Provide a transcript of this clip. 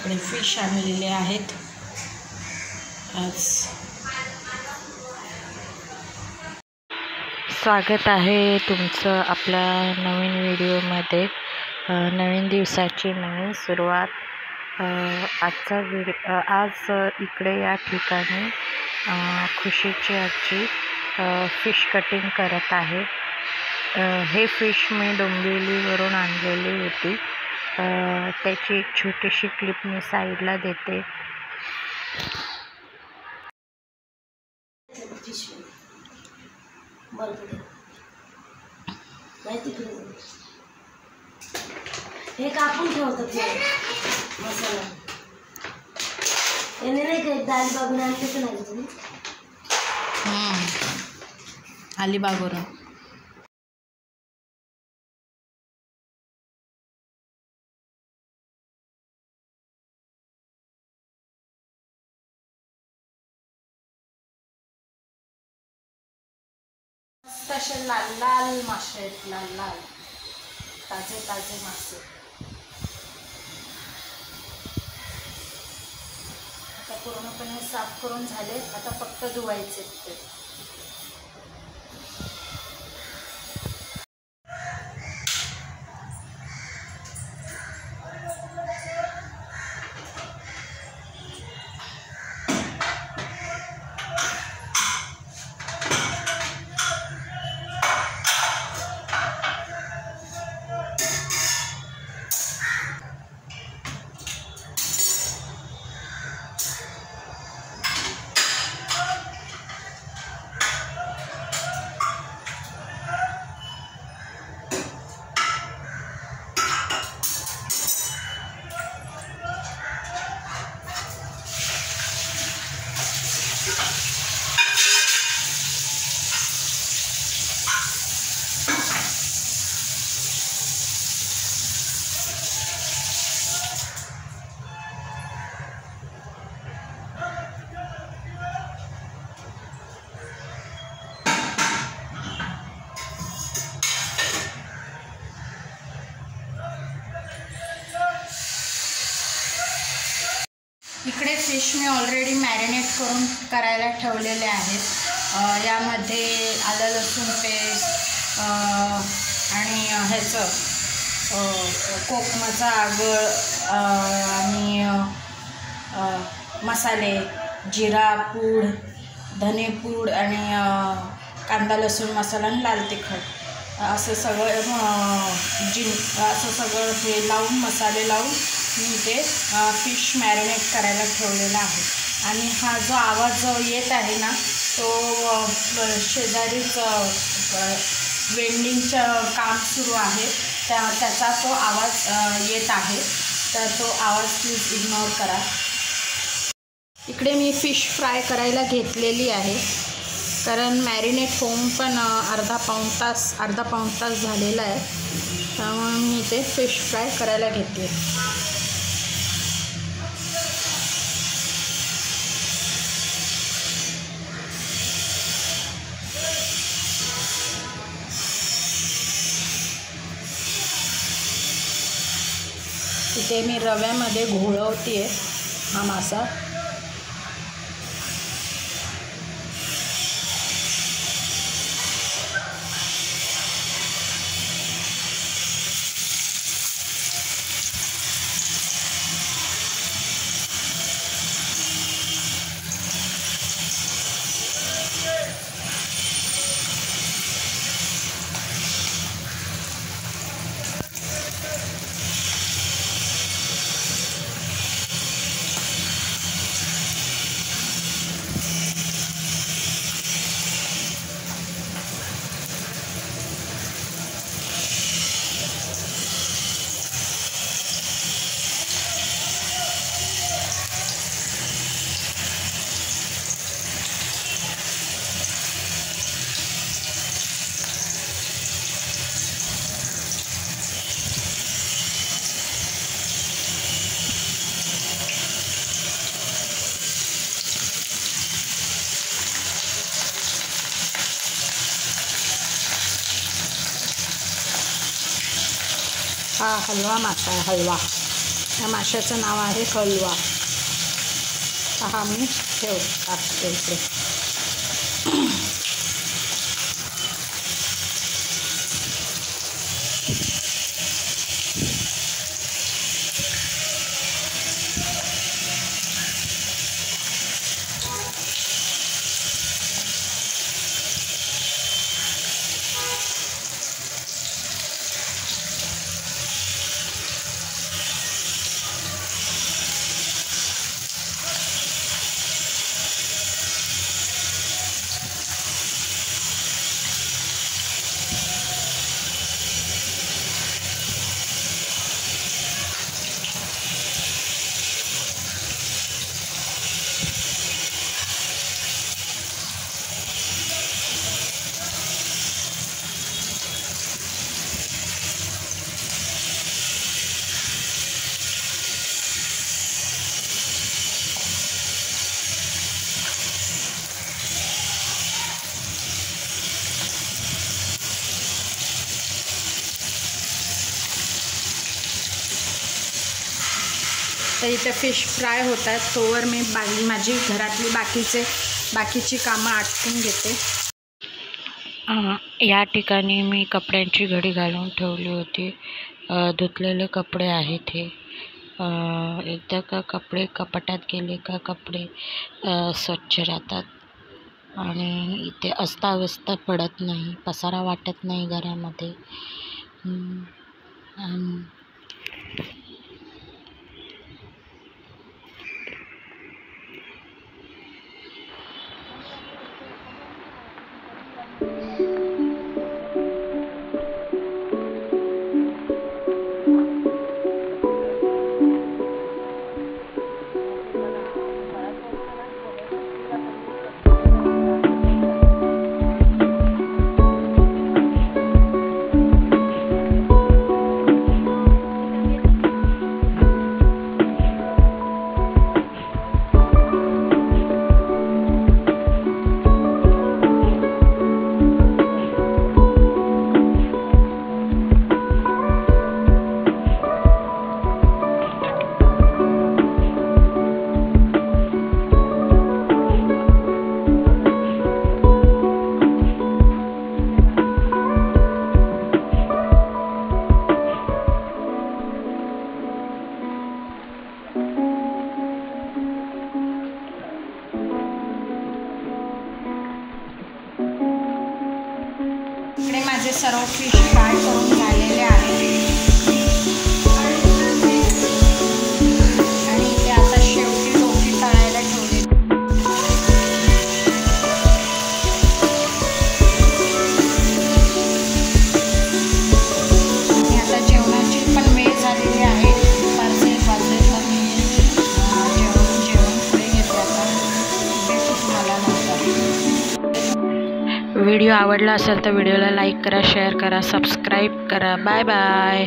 इकडे फिश आणलेले आहेत आज। स्वागत आहे तुमचं आपल्या नवीन व्हिडिओमध्ये। नवीन दिवसाची नवीन सुरुवात। आज इकडे या ठिकाणी खुशीची आजी फिश कटिंग करत आहे। हे फिश मी डोंबिवलीवरून आणलेली होती। त्याची एक छोटीशी क्लिप मी साईडला देते। हे कापून ठेवतात ते मसाला। याने नाही का दाल बाबून आणते तर नाही तुम्ही? अलिबागवरून। तसे लाल लाल मासे आहेत, लाल लाल ताजे ताजे मासे। आता पूर्णपणे साफ करून झाले, आता फक्त धुवायचे ते। इकडे फिश मी ऑलरेडी मॅरिनेट करून करायला ठेवलेले आहेत। यामध्ये आलं लसूण पेस्ट आणि ह्याचं कोकमाचा आगळ आणि मसाले, जिरा पूड, धनेपूड आणि कांदा लसूण मसाला आणि लाल तिखट असं सगळं असं सगळं हे लावून मसाले लावून मी ते फिश मॅरिनेट करायला ठेवलेला आहे। आणि हा जो आवाज जो येत आहे ना, तो शेजारीच वेल्डिंगचं काम सुरू आहे, त्याचा तो आवाज येत आहे, तर तो आवाज प्लीज इग्नोर करा। इकडे मी फिश फ्राय करायला घेतलेली आहे, कारण मॅरिनेट होऊन पण अर्धा पाऊण तास झालेला आहे, त्यामुळे मी ते फिश फ्राय करायला घेते। इथे मी रव्यामध्ये घोळवते हा मासा। हा हलवा मासा आहे, हलवा। या माशाचं नाव आहे हलवा. हा मी टाकते इकडे. तर इथे फिश फ्राय होत आहेत, तोवर मी माझी घरातली बाकीची कामं आटपून घेते. या ठिकाणी मी कपड्यांची घडी घालून ठेवली होती. धुतलेले कपडे आहेत हे. एकदा का कपडे कपाटात गेले का कपडे स्वच्छ राहतात आणि इथे अस्ताव्यस्त पडत नाही, पसारा वाटत नाही घरामध्ये. माझे सर्व फिश फ्राय करून झालेले आहेत आणि इथे आता शेवटी डोकी तळायला ठेवले. आणि आता जेवणाची पण वेळ झालेली आहे. दुपारचे 1 वाजले तर मी जेवण पुढे घेते. आता भेटू तुम्हाला नंतर. व्हिडिओ आवडला असेल तर व्हिडिओला लाईक करा, शेअर करा, सबस्क्राईब करा. Bye bye.